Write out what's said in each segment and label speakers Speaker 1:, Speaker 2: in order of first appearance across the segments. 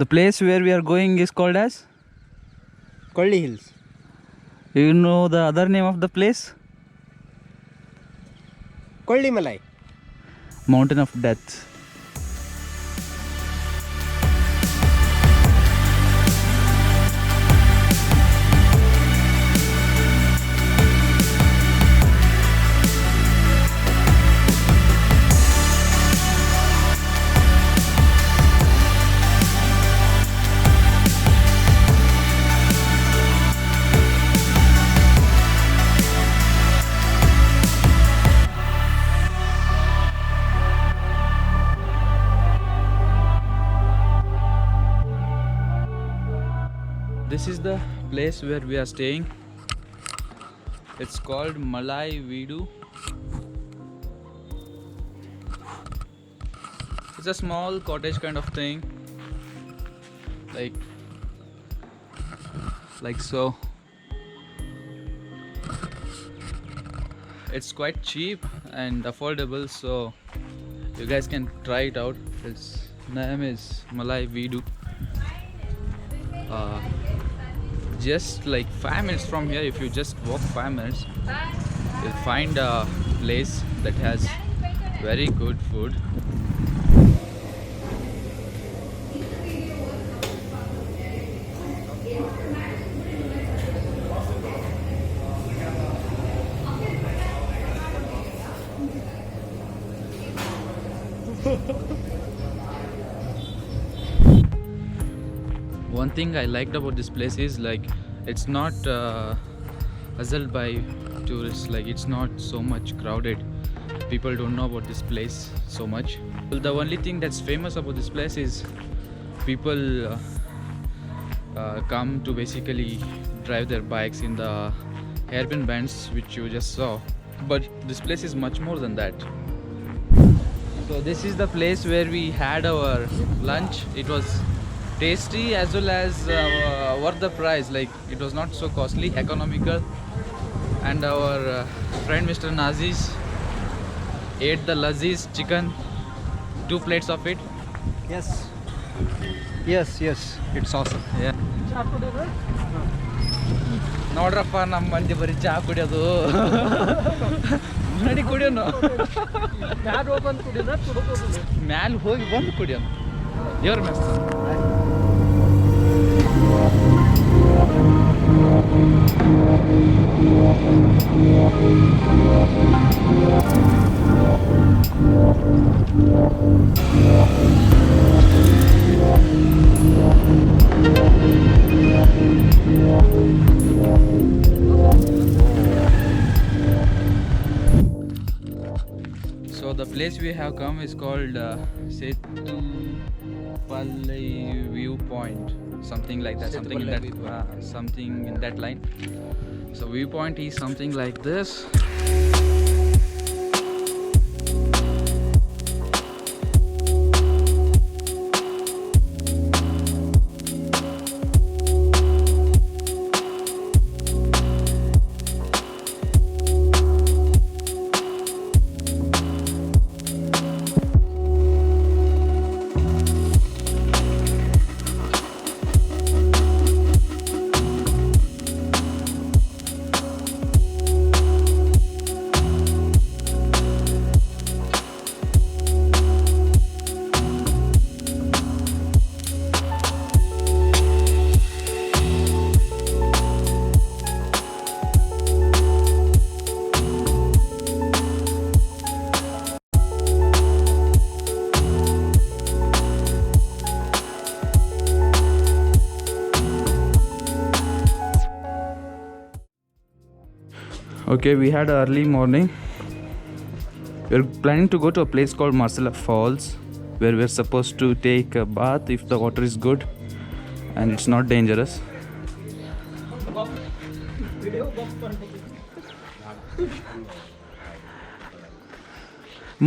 Speaker 1: The place where we are going is called as?
Speaker 2: Kolli Hills.
Speaker 1: You know the other name of the place?
Speaker 2: Kollimalai.
Speaker 1: Mountain of Death. This is the place where we are staying. It's called Malai Vidu. It's a small cottage kind of thing, like so. It's quite cheap and affordable, so you guys can try it out. Its name is Malai Vidu. Just like 5 minutes from here, if you just walk 5 minutes, you'll find a place that has very good food. One thing I liked about this place is like it's not hustled by tourists. Like it's not so much crowded. People don't know about this place so much. Well, the only thing that's famous about this place is people come to basically drive their bikes in the hairpin bands which you just saw. But this place is much more than that. So this is the place where we had our lunch. It was tasty as well as worth the price. Like it was not so costly, economical. And our friend Mr. Nazis ate the Laziz chicken, 2 plates of it.
Speaker 2: Yes, it's awesome.
Speaker 1: Yeah. ನೋಡ್ರಪ್ಪ ನಮ್ಮ ಮಂದಿ ಬರೀ ಚಾ ಕುಡಿಯೋದು ನಡಿ ಕುಡಿಯೋನು ಮ್ಯಾಲ ಹೋಗಿ ಬಂದು ಕುಡಿಯೋನು ದೇವ್ರ Mesta So the place we have come is called Seeku Viewpoint, something like that, something in that line. So Viewpoint is something like this. Okay, we had an early morning. We're planning to go to a place called Masila Falls, where we're supposed to take a bath if the water is good and it's not dangerous.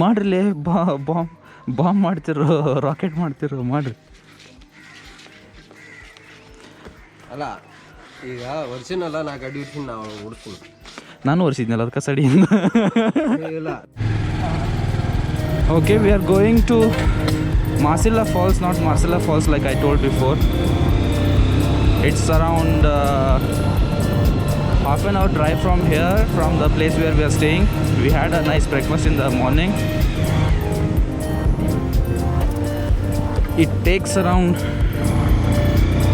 Speaker 1: ಮಾಡ್ರಲೇ bomb ಮಾಡ್ತಿರೋ rocket ಮಾಡ್ತಿರೋ ಮಾಡ್ರಿ
Speaker 2: ಅಲ್ಲ ಈಗ ವರ್ಷನಲ್ಲ ನಾ ಗಾಡಿ ಉಡ್ತೀನಿ ನಾವು ಉಡ್ತೀನಿ
Speaker 1: ನಾನು ಒರೆಸಿದ್ನಲ್ಲ ಅದಕ್ಕೆ ಸಡಿಯಿಂದ
Speaker 2: ಇಲ್ಲ
Speaker 1: Okay, we are going to Masila Falls, not Masila Falls like I told before. It's around half an hour drive from here, from the place where we are staying. We had a nice breakfast in the morning. It takes around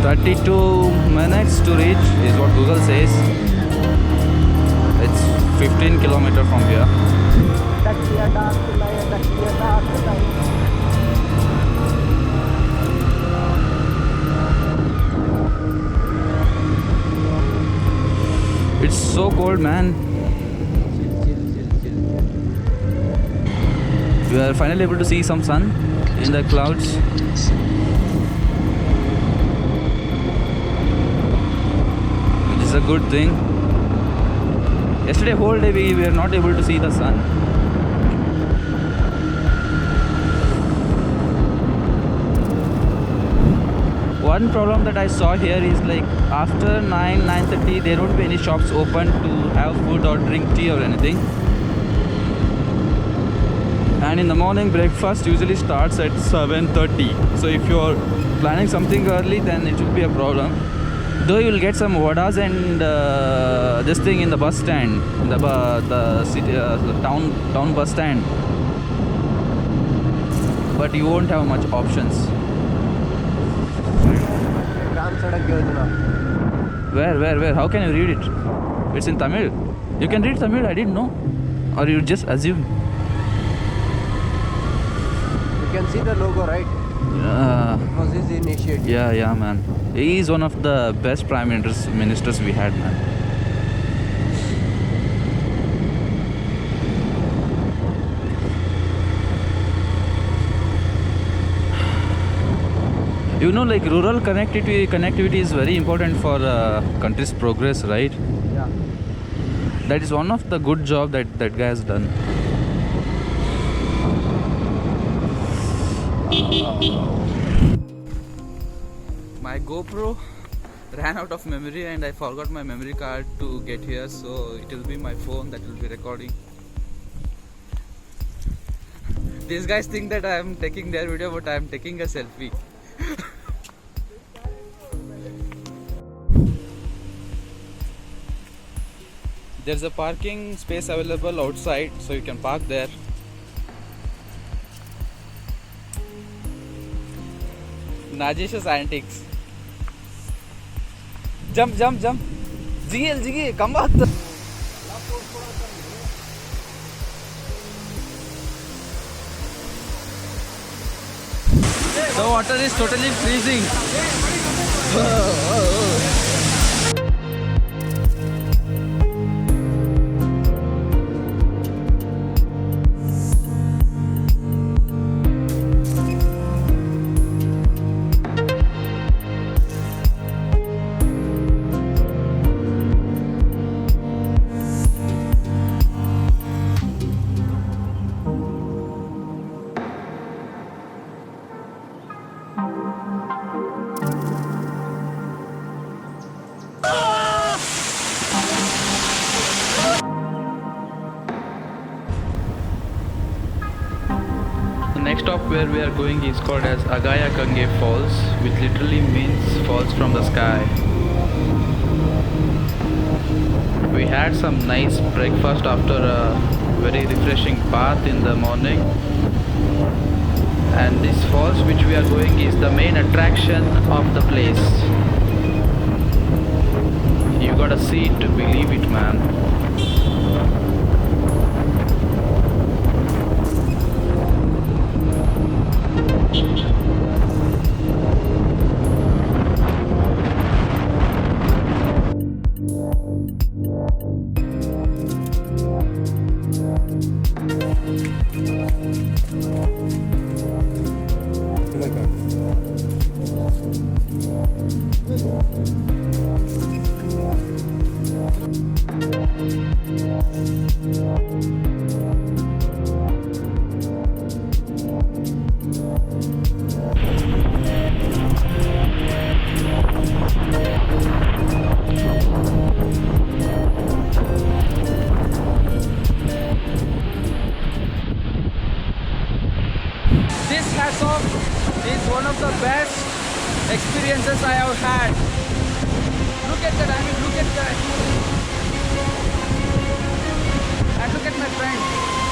Speaker 1: 32 minutes to reach, is what Google says. It's 15 kilometers from here. It's so cold, man. We are finally able to see some sun in the clouds. Which is a good thing. Yesterday whole day we were not able to see the sun. One problem that I saw here is like after 9:30 there won't be any shops open to have food or drink tea or anything. And in the morning breakfast usually starts at 7:30. So if you're planning something early, then it will be a problem. Though you'll get some vadas and this thing in the bus stand, the city, the town bus stand. But you won't have much options. Where? How can you read it? It's in Tamil. You can read Tamil, I didn't know. Or you just assume.
Speaker 2: You can see the logo, right? It was his initiative.
Speaker 1: Yeah, man. He is one of the best prime ministers we had, man. You know, like rural connectivity is very important for country's progress, right?
Speaker 2: Yeah.
Speaker 1: That is one of the good job that guy has done. My GoPro ran out of memory and I forgot my memory card to get here, so it will be my phone that will be recording. These guys think that I am taking their video, but I am taking a selfie. There's a parking space available outside, so you can park there. Najesh's antics. Jump. GL, come out. The water is totally freezing. The next stop where we are going is called as Agaya Gangai Falls, which literally means falls from the sky. We had some nice breakfast after a very refreshing bath in the morning. And this falls which we are going is the main attraction of the place. You gotta see it to believe it, man. This hats off experiences I have had. Look at that, I mean look at that. And look at my friend.